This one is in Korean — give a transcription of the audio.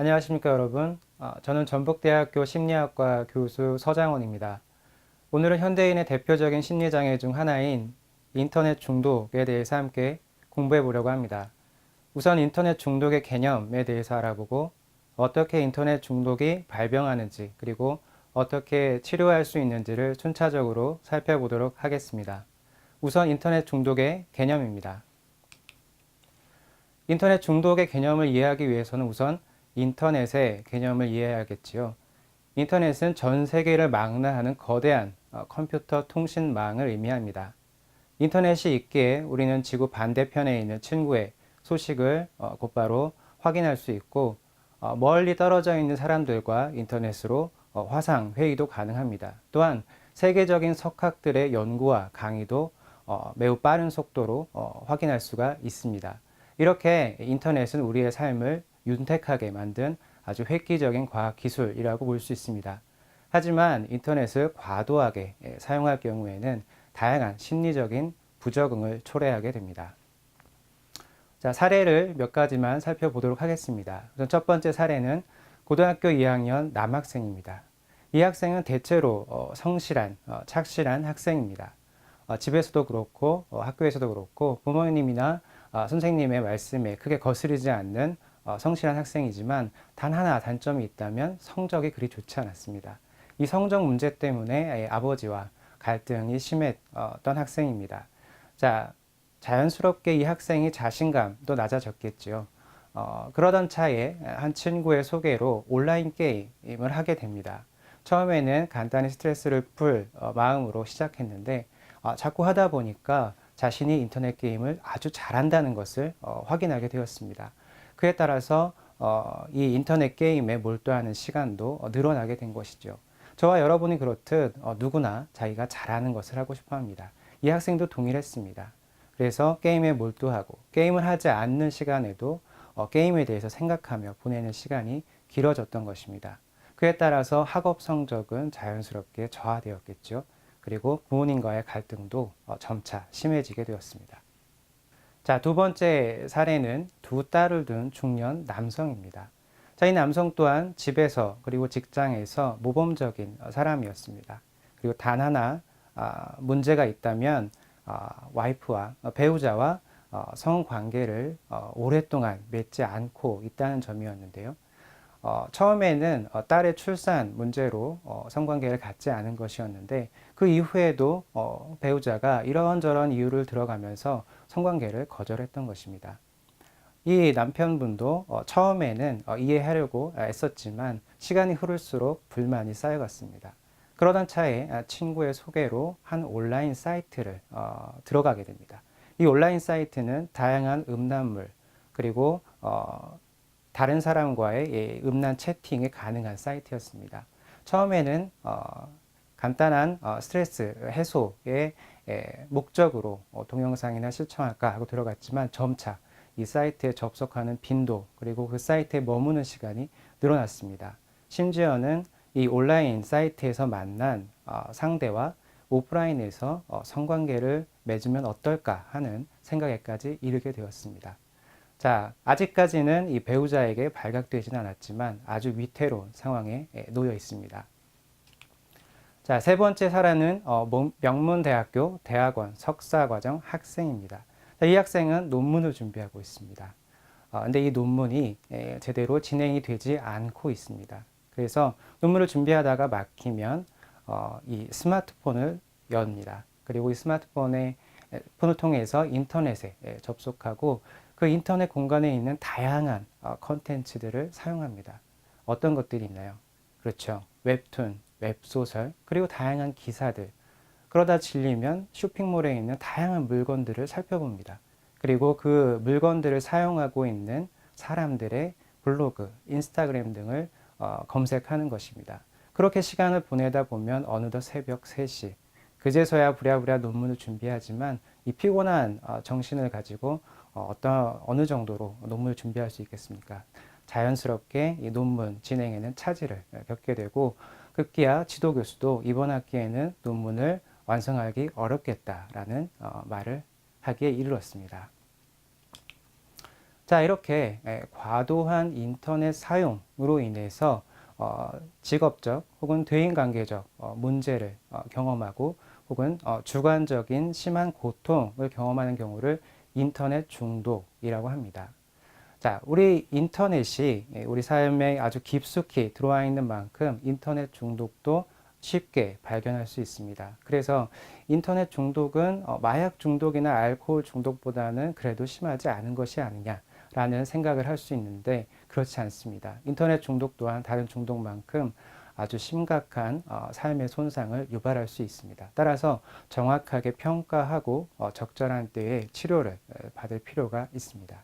안녕하십니까 여러분. 저는 전북대학교 심리학과 교수 서장원입니다. 오늘은 현대인의 대표적인 심리장애 중 하나인 인터넷 중독에 대해서 함께 공부해 보려고 합니다. 우선 인터넷 중독의 개념에 대해서 알아보고 어떻게 인터넷 중독이 발병하는지 그리고 어떻게 치료할 수 있는지를 순차적으로 살펴보도록 하겠습니다. 우선 인터넷 중독의 개념입니다. 인터넷 중독의 개념을 이해하기 위해서는 우선 인터넷의 개념을 이해해야겠지요. 인터넷은 전 세계를 망라하는 거대한 컴퓨터 통신망을 의미합니다. 인터넷이 있기에 우리는 지구 반대편에 있는 친구의 소식을 곧바로 확인할 수 있고 멀리 떨어져 있는 사람들과 인터넷으로 화상 회의도 가능합니다. 또한 세계적인 석학들의 연구와 강의도 매우 빠른 속도로 확인할 수가 있습니다. 이렇게 인터넷은 우리의 삶을 윤택하게 만든 아주 획기적인 과학 기술이라고 볼 수 있습니다. 하지만 인터넷을 과도하게 사용할 경우에는 다양한 심리적인 부적응을 초래하게 됩니다. 자, 사례를 몇 가지만 살펴보도록 하겠습니다. 우선 첫 번째 사례는 고등학교 2학년 남학생입니다. 이 학생은 대체로 성실한, 착실한 학생입니다. 집에서도 그렇고 학교에서도 그렇고 부모님이나 선생님의 말씀에 크게 거스르지 않는 성실한 학생이지만 단 하나 단점이 있다면 성적이 그리 좋지 않았습니다. 이 성적 문제 때문에 아버지와 갈등이 심했던 학생입니다. 자, 자연스럽게 이 학생이 자신감도 낮아졌겠지요. 그러던 차에 한 친구의 소개로 온라인 게임을 하게 됩니다. 처음에는 간단히 스트레스를 풀 마음으로 시작했는데 자꾸 하다 보니까 자신이 인터넷 게임을 아주 잘한다는 것을 확인하게 되었습니다. 그에 따라서 이 인터넷 게임에 몰두하는 시간도 늘어나게 된 것이죠. 저와 여러분이 그렇듯 누구나 자기가 잘하는 것을 하고 싶어 합니다. 이 학생도 동일했습니다. 그래서 게임에 몰두하고 게임을 하지 않는 시간에도 게임에 대해서 생각하며 보내는 시간이 길어졌던 것입니다. 그에 따라서 학업 성적은 자연스럽게 저하되었겠죠. 그리고 부모님과의 갈등도 점차 심해지게 되었습니다. 자, 두 번째 사례는 두 딸을 둔 중년 남성입니다. 자, 이 남성 또한 집에서 그리고 직장에서 모범적인 사람이었습니다. 그리고 단 하나 문제가 있다면 와이프와 배우자와 성관계를 오랫동안 맺지 않고 있다는 점이었는데요. 처음에는 딸의 출산 문제로 성관계를 갖지 않은 것이었는데 그 이후에도 배우자가 이런저런 이유를 들어가면서 성관계를 거절했던 것입니다. 이 남편분도 처음에는 이해하려고 애썼지만 시간이 흐를수록 불만이 쌓여갔습니다. 그러던 차에 친구의 소개로 한 온라인 사이트를 들어가게 됩니다. 이 온라인 사이트는 다양한 음란물 그리고 다른 사람과의 음란 채팅이 가능한 사이트였습니다. 처음에는 간단한 스트레스 해소의 목적으로 동영상이나 시청할까 하고 들어갔지만 점차 이 사이트에 접속하는 빈도 그리고 그 사이트에 머무는 시간이 늘어났습니다. 심지어는 이 온라인 사이트에서 만난 상대와 오프라인에서 성관계를 맺으면 어떨까 하는 생각에까지 이르게 되었습니다. 자, 아직까지는 이 배우자에게 발각되지는 않았지만 아주 위태로운 상황에 놓여 있습니다. 자, 세 번째 사례는 명문대학교 대학원 석사과정 학생입니다. 자, 이 학생은 논문을 준비하고 있습니다. 근데 이 논문이 제대로 진행이 되지 않고 있습니다. 그래서 논문을 준비하다가 막히면 이 스마트폰을 엽니다. 그리고 이 스마트폰을 통해서 인터넷에 접속하고 그 인터넷 공간에 있는 다양한 컨텐츠들을 사용합니다. 어떤 것들이 있나요? 그렇죠. 웹툰, 웹소설, 그리고 다양한 기사들. 그러다 질리면 쇼핑몰에 있는 다양한 물건들을 살펴봅니다. 그리고 그 물건들을 사용하고 있는 사람들의 블로그, 인스타그램 등을 검색하는 것입니다. 그렇게 시간을 보내다 보면 어느덧 새벽 3시, 그제서야 부랴부랴 논문을 준비하지만 이 피곤한 정신을 가지고 어느 정도로 논문을 준비할 수 있겠습니까? 자연스럽게 이 논문 진행에는 차질을 겪게 되고 급기야 지도 교수도 이번 학기에는 논문을 완성하기 어렵겠다라는 말을 하기에 이르렀습니다. 자, 이렇게 과도한 인터넷 사용으로 인해서 직업적 혹은 대인관계적 문제를 경험하고 혹은 주관적인 심한 고통을 경험하는 경우를 인터넷 중독이라고 합니다. 자, 우리 인터넷이 우리 삶에 아주 깊숙이 들어와 있는 만큼 인터넷 중독도 쉽게 발견할 수 있습니다. 그래서 인터넷 중독은 마약 중독이나 알코올 중독보다는 그래도 심하지 않은 것이 아니냐라는 생각을 할 수 있는데 그렇지 않습니다. 인터넷 중독 또한 다른 중독만큼 아주 심각한 삶의 손상을 유발할 수 있습니다. 따라서 정확하게 평가하고 적절한 때에 치료를 받을 필요가 있습니다.